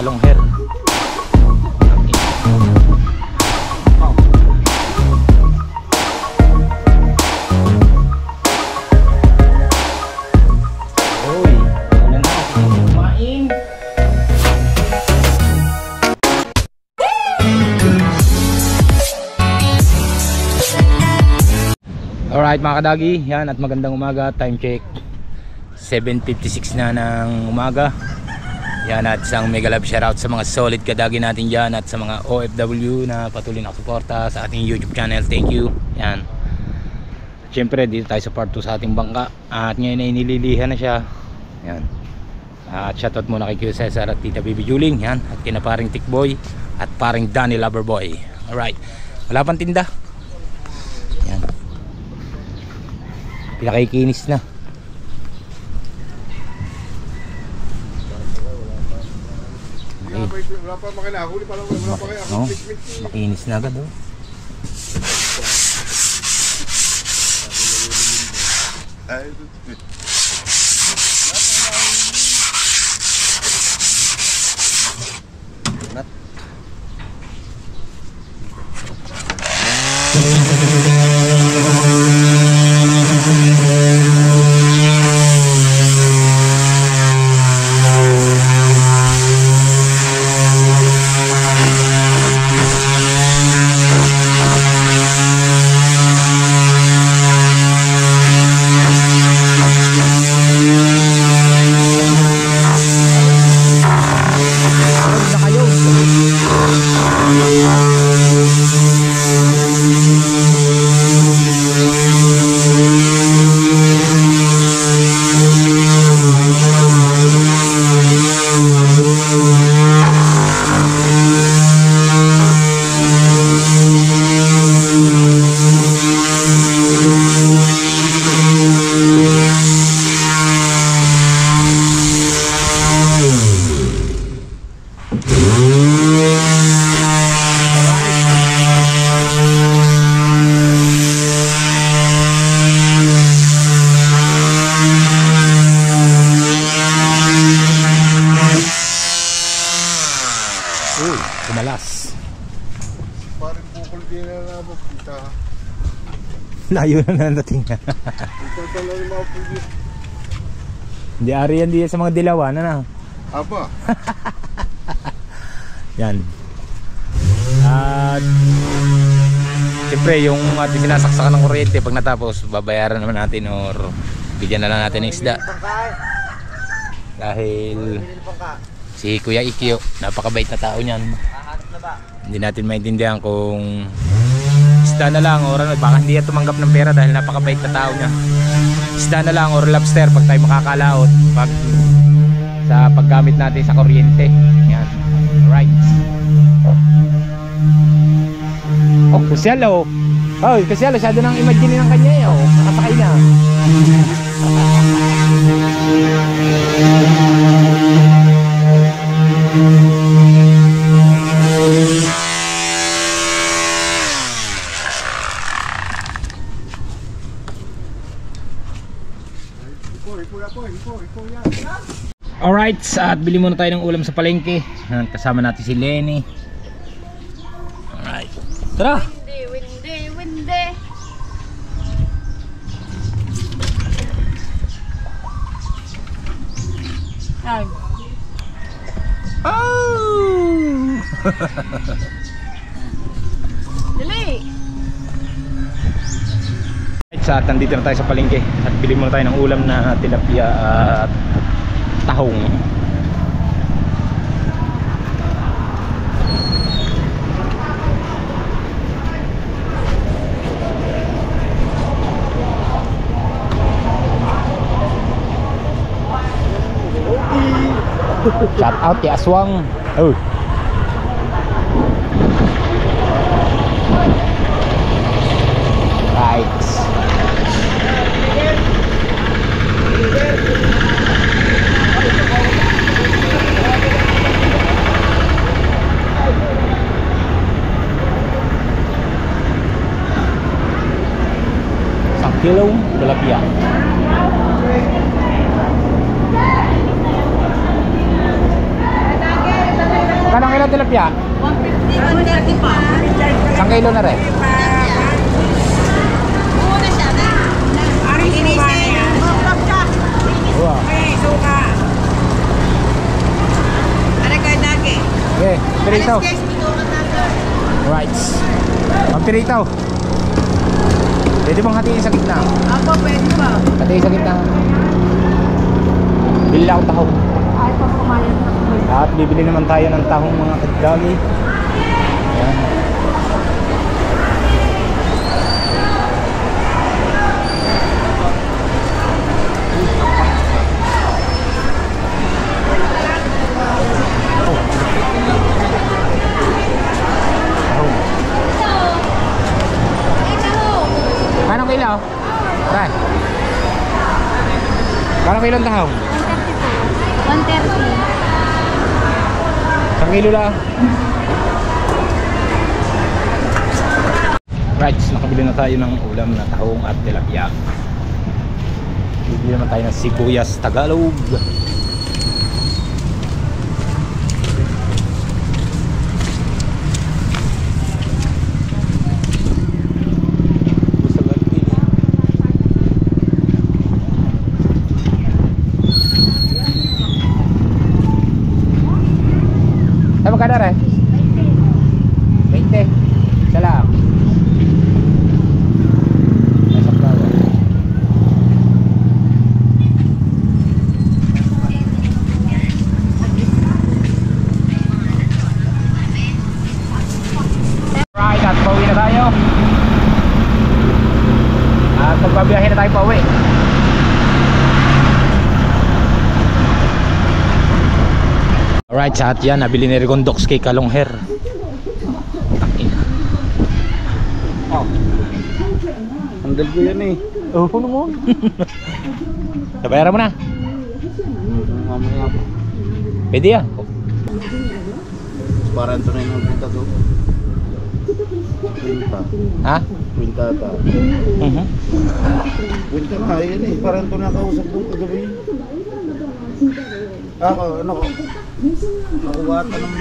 long hair. Alright mga kadagi, yan at magandang umaga. Time check 7:56 na ng umaga. Yan at isang mega love shoutout sa mga solid kadagi natin dyan at sa mga OFW na patuloy na suporta sa ating YouTube channel. Thank you. Yan. Siyempre dito tayo sa part 2 sa ating bangka at ngayon ay nililihan na siya. Yan. At shoutout muna kay Q Cesar at Tita Bibi Juling. Yan. At kina paring Tikboy at paring Danny Loverboy. Alright. Wala pang tinda. Yan. Pinakikinis na. Wala pa makinahuli pa lang. Wala pa kaya. No? Makinis na agad oh. Kumalas. Parang bukol din na nabok kita. Layo na natin. Ito talaga yung mga pulyo. Hindi ari yan diyan sa mga dilawan na. Aba. Yan. At siyempre yung ating sinasaksakan ng kuryente pag natapos babayaran naman natin or bigyan na lang natin ng isda. Dahil si Kuya Ikyo, napakabait na tao niyan. Hindi natin maintindihan kung isda na lang or ano, baka hindi yan tumanggap ng pera dahil napakabait na tao niya. Isda na lang or lobster pag tayo makakalaot pag sa paggamit natin sa kuryente. Yan. Alright. Oh, Kusyalo. Oh, Kusyalo, siya doon ang imagine ng kanya eh. Oh, nakasakay na. Alright, at bili muna tayo ng ulam sa palengke. Kasama natin si Lenny. Alright, tara! Windy. Ay. Oh! Dali! At nandito na tayo sa palengke at bili muna tayo ng ulam na tilapia at tahong. Shout out kay Aswang. Oh. Right. Kilong tilapia. kilo tilapia? 150, 130 pa. Isang kilo na rin. Muna siya na. Wow. Okay, pirito. Right. Ang pirito. Pwede bang hatiin sa gitna? Apo, pwede ba? Hatiin sa gitna. Bili lang akong tahong. Ay, pa kumain. At bibili naman tayo ng tahong mga kadagi. Ayan. Anong kilo? Right. Anong kilo ang tahong? 130. Isang kilo lang. Right, nakabili na tayo ng ulam na tahong at tilapia. Bibili naman tayo ng sibuyas Tagalog. Ay, magkano rin? 20. Isa lang. Ay, saklawa. Right, at pauwi na tayo. At magbabiyahe na tayo pauwi. Alright, sa at yan, nabili ni Rigondox kay Kalongher. Oh. Handle ko yan eh. Oh, puno mo. Nabayaran mo na. Mamaya po. Pwede yan. Parang ito na yung kwenta to. Kwenta. Ha? Kwenta ta. Kwenta na, yan eh. Parang ito nakausap doon kagabi. Ano ko? Nakuha ka ng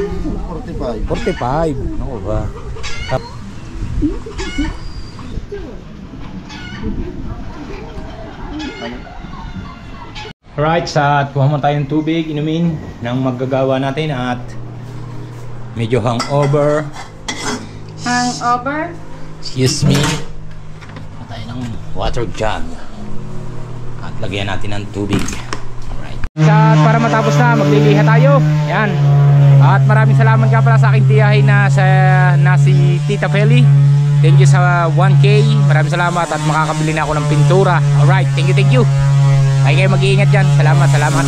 45. 45. Ano ba? Alright, sa kuha mo tayong tubig, inumin ng maggagawa natin at medyo hangover. Hangover? Excuse me. Kuha tayo ng water jug at lagyan natin ng tubig. Alright. At para matapos na, magliliha tayo. Yan. At maraming salamat nga pala sa aking tiyahin na si Tita Feli. Thank you sa 1K. Maraming salamat at makakabili na ako ng pintura. Alright, thank you, thank you. Ay kayo mag-iingat dyan. Salamat, salamat.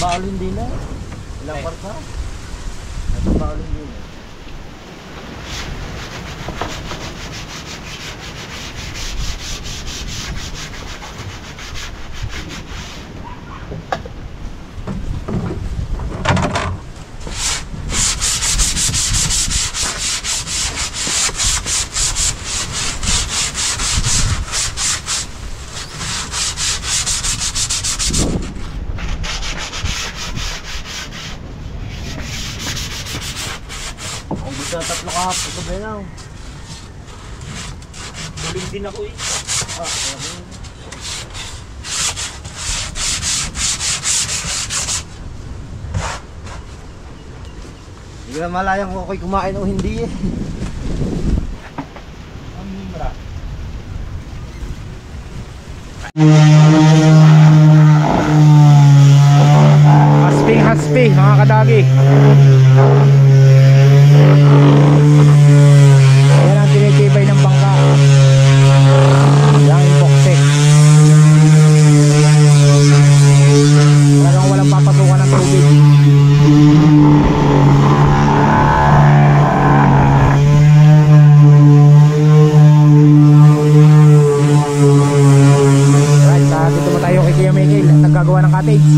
Paulin din na. Ilang parsa? Ito paulin din na. Sa tatlo kahapon ko ba na? Buling din ako eh. Hindi na malayang kung ako'y kumain o hindi eh. Ang mimra. Haspi mga kadagi. Yan ang tinitibay ng bangka. Yan yung bokse. Talagang walang papasukan ng tubig. Right, dito mo tayo kay Kuya Miguel, naggagawa ng cottage.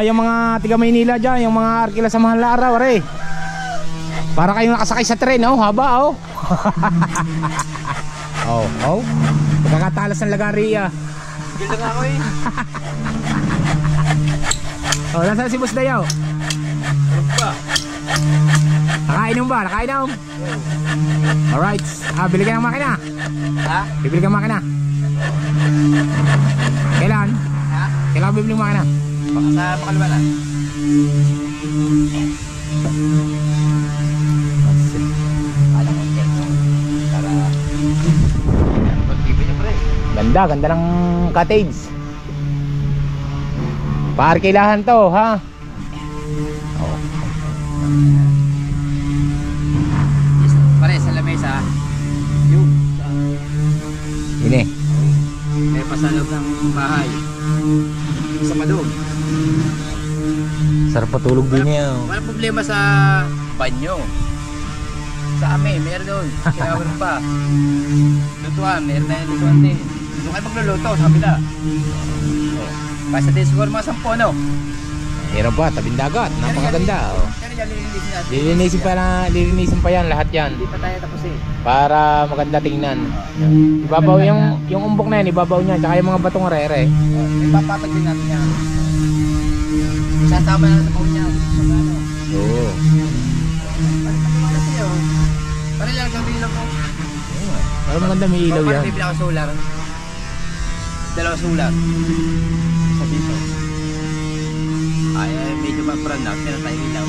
Yung mga tiga Maynila dyan, yung mga arkila sa mahal na araw, are. Para kayong nakasakay sa tren, oh, haba, oh. Oh. Pagkakatalas ng lagariya. Gila nga ako eh. Oh, nasaan si Boss Dayaw? Ano ba? Nakainom ba? Nakainom? Alright, bili ka ng makina. Ha? Bibili ka ng makina. Kailan? Ha? Kailan bibili ng makina? Baka sa Makalbalan. Alam ko dito. Para pag-ibig niya pre. Ganda ng cottage. Paarkilahan to, ha? Oh. Pare sa lamesa. Yung Ini. may pasalog ng bahay. Sa padong. Sarap patulog din niya. Walang problema sa banyo. Sa amin, meron doon. Shower pa. Lutuan, meron na yung lutuan din. Doon kayo magluluto sa kabila. Kasi din siguro mga 10, no? Meron pa, tabing dagat. Napakaganda. Oh. Kaya yan, lilinisin natin. Lilinisin pa yan lahat yan. Hindi pa tayo tapos eh. Para maganda tingnan. Ibabaw yung umbok na yan, ibabaw niya. Tsaka yung mga batong rere. May papatag din natin yan. Sasama na sa kaunya. Ano? Oo. Paliwala sa'yo. Pare lang, gabi lang ko. Pero maganda may ilaw yan. Parang bibili ako solar. 2 solar. Sa dito. Ay, medyo ma-brand na. Meron tayo ilaw.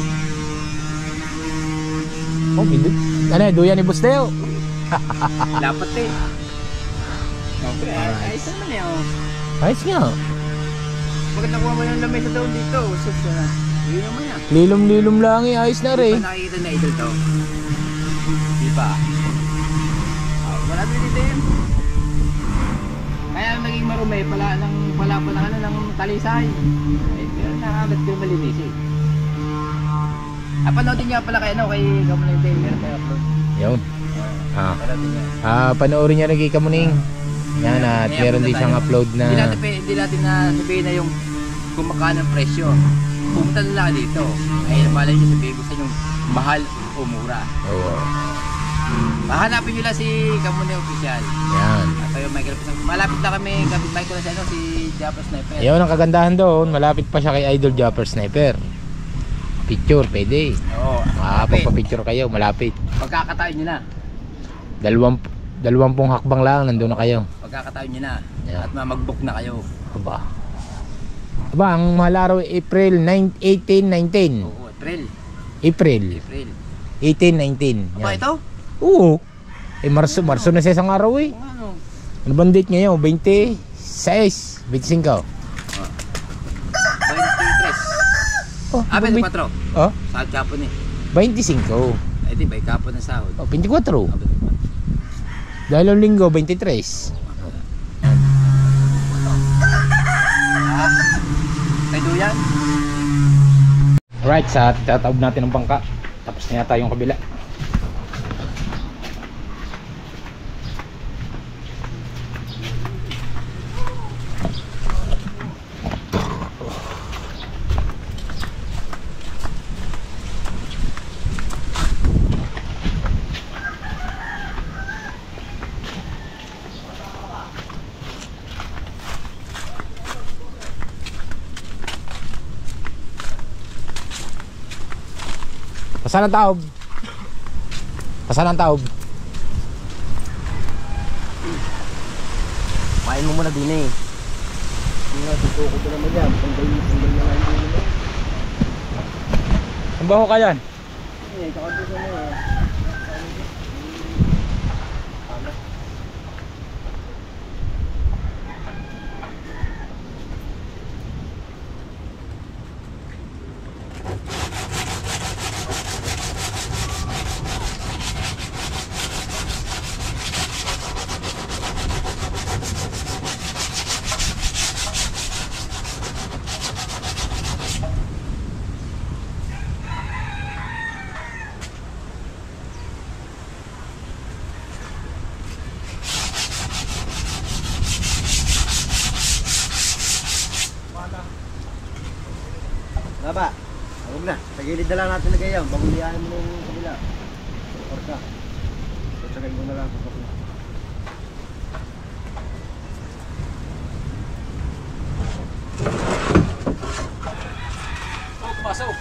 Oh, bidot. Ano eh, duyan ni Boss Deo. Dapat eh. Okay, ayos naman eh. Oh. Ayos nga. Bakit nakuha mo yung lamesa daw dito? Sus, yun naman yan. Lilom-lilom lang eh, ayos na Di rin. ba nakikita na idol to? Diba? Wala din dito yun. Kaya naging marumay pala ng talisay. Eh, pero nakagat ko malinis eh. Panoodin niya pala kay Kamuning Day. Meron tayo upload. Yun. Panoodin niya. Panoorin niya rin kay Kamuning. Yan at meron din siyang upload na. Hindi natin na sabihin na yung kumakain ng presyo. Pumunta na lang dito. Ay, malay niyo sabihin ko sa inyo mahal o mura. Oo. Hanapin nyo lang si Kamuning Official. Yan. At kayo Michael Pisang. Malapit na kami, kapit ko na sa si Japper Sniper. Yun ang kagandahan doon. Malapit pa siya kay Idol Japper Sniper. Picture, pwede. Oo. Pagpapicture kayo, malapit. Pagkakataon nyo na. 20 hakbang lang, nandun na kayo. Pagkakataon nyo na. Yeah. At mag-book na kayo. Aba, ang mahal araw April 18, 19. Oo, April. April 18, 19. Aba, ito? Oo. Marso na sa isang araw eh. Ano? Ano bang date ngayon? 26, 25. 23. Oh, 24. Oh? Sa Japon eh. 25. Eh di ba, ikapon ng sahod. O, 24. Abot ba? Dalawang linggo, 23. May duyan? Alright, sa tataob natin ng bangka. Tapos na yata yung kabila. Pasan ang taob? Pasan ang taob? Kain mo muna din eh. Hindi nga, tutuko ko naman yan. Sandal na lang din eh. Ang baho ka yan? Eh, kakabos na eh. Baba, huwag na. Sa gilid na lang natin nagayam. Bagulihan mo yung kabila. Orka. Tsagayin mo na lang. Oh, pasok.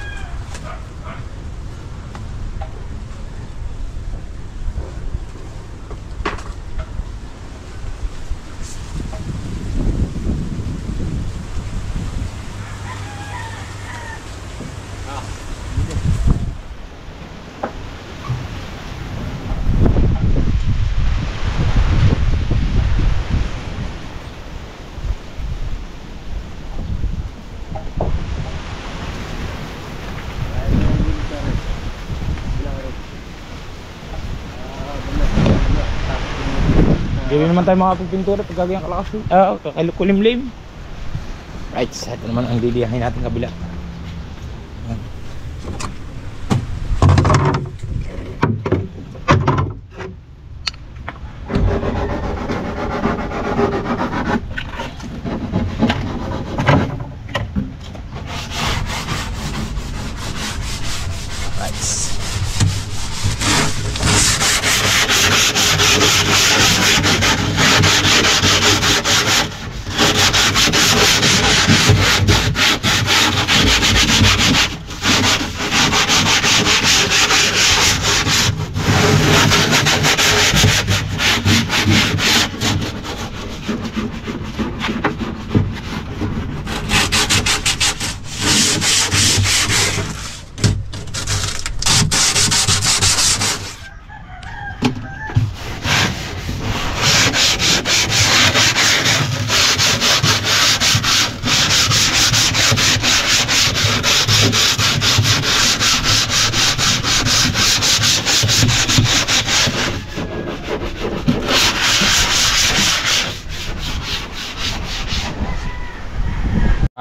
Hindi naman tayo makapagpintura pag gagawin kalakas. Kakalukulimlim. Right, ito naman ang liliyahin natin kabila.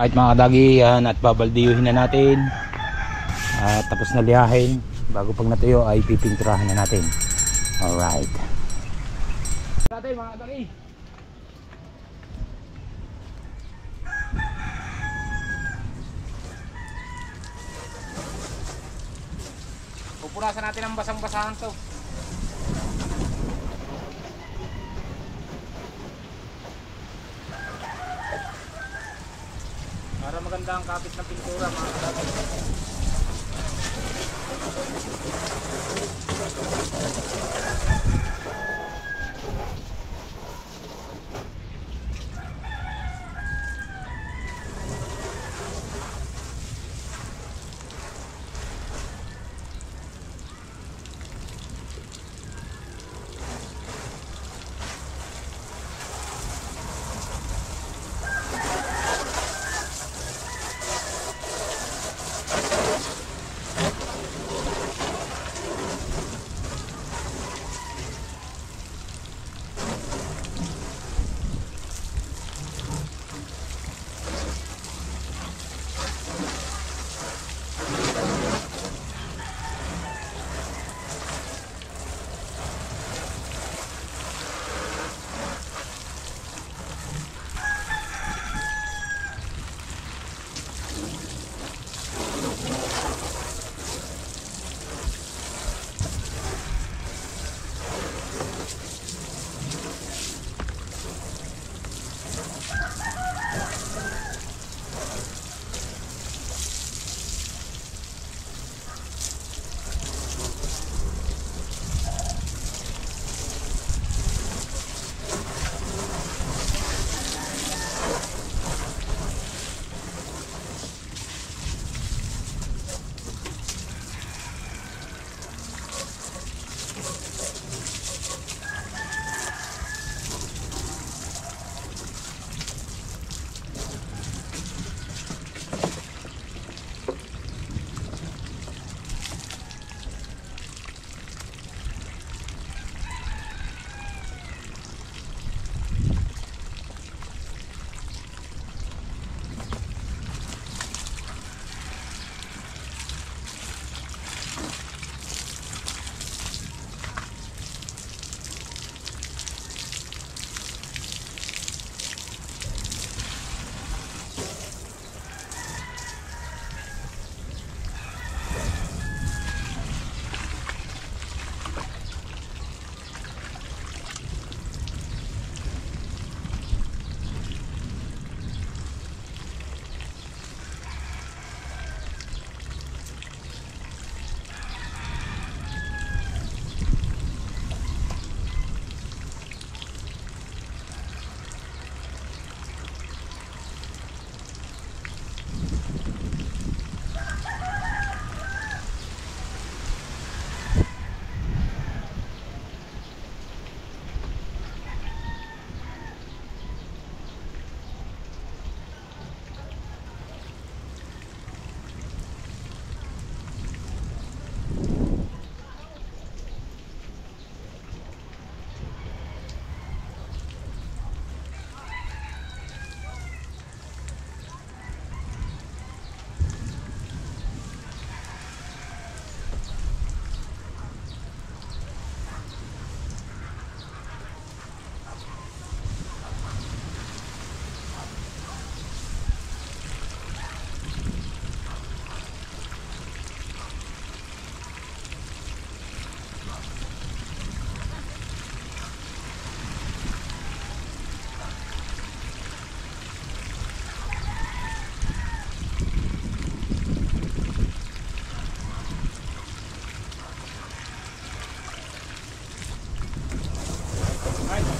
Kahit mga kadagihan at babaldiyuhin na natin at tapos na liyahin bago pag natuyo ay pipinturahan na natin. Alright natin mga kadagi, pupurasan natin ang basang-basahan to. Para maganda ang kapit ng pintura mga kadagi.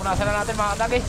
punasan na natin mga kadagi.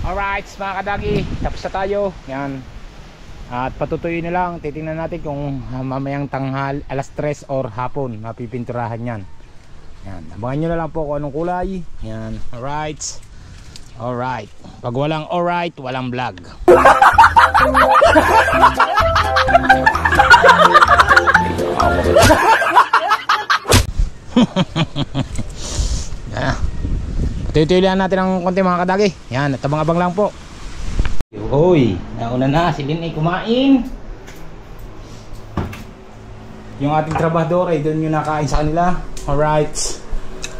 Alright mga kadagi, tapos na tayo. Yan. At patutuyin na lang, titingnan natin kung mamayang tanghal, alas 3 or hapon mapipinturahan yan. Yan, abangan nyo na lang po kung anong kulay. Yan, alright. Alright, pag walang alright, walang vlog. Yan. Tutuyulian natin ng konti mga kadagi. Yan, at abang-abang lang po. Hoy, nauna na, si Lynn ay kumain. Yung ating trabahador ay doon yung nakain sa kanila. Alright.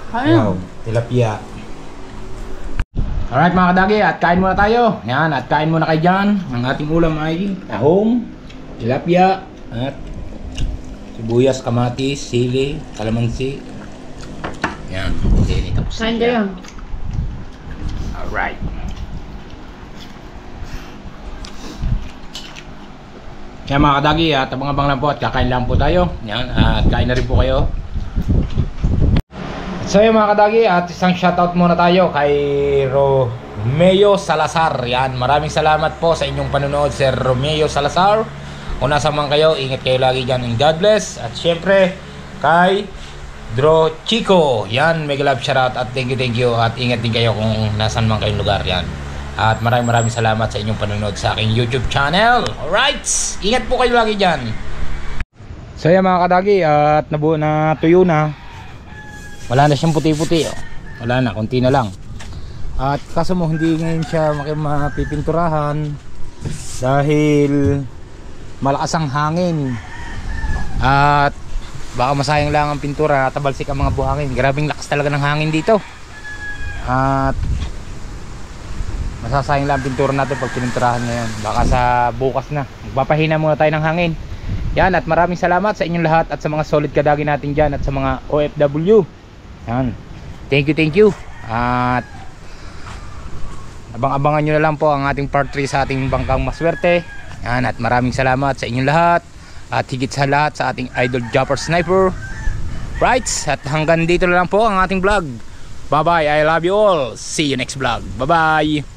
Wow, tilapia. Alright mga kadagi, at kain muna tayo. Yan, at kain muna kayo dyan. Ang ating ulam ay tahong, tilapia, at sibuyas, kamatis, sili, kalamansi. Yan, hindi tapos. Kain kayo. Alright. Yan mga kadagi, at abang-abang lang po at kakain lang po tayo. Yan, at kain na rin po kayo. So yung mga kadagi, at isang shoutout muna tayo kay Romeo Salazar. Yan, maraming salamat po sa inyong panonood, Sir Romeo Salazar. Kung nasa man kayo, ingat kayo lagi dyan, and God bless. At syempre kay Dro Chico, yan, mega love shoutout at thank you. At ingat din kayo kung nasan man kayong lugar. Yan, at maraming salamat sa inyong panonood sa aking YouTube channel. Alright, ingat po kayo lagi dyan. So yan mga kadagi, at nabuo na, tuyo na. Wala na siyang puti-puti, oh. Wala na, konti na lang. At kaso mo hindi ngayon siya mapipinturahan dahil malakas ang hangin. At baka masayang lang ang pintura, natabalsik ang mga buhangin. Grabing lakas talaga ng hangin dito. At masasayang lang ang pintura natin pag pininturahan ngayon. Baka sa bukas na. Magpapahina muna tayo ng hangin. Yan, at maraming salamat sa inyong lahat at sa mga solid kadagi natin dyan at sa mga OFW. Yan. Thank you. At abang-abangan nyo na lang po ang ating part 3 sa ating bangkang maswerte. Yan, at maraming salamat sa inyong lahat. At higit sa lahat sa ating idol Jumper Sniper. Right, at hanggang dito na lang po ang ating vlog. Bye bye, I love you all. See you next vlog. Bye bye.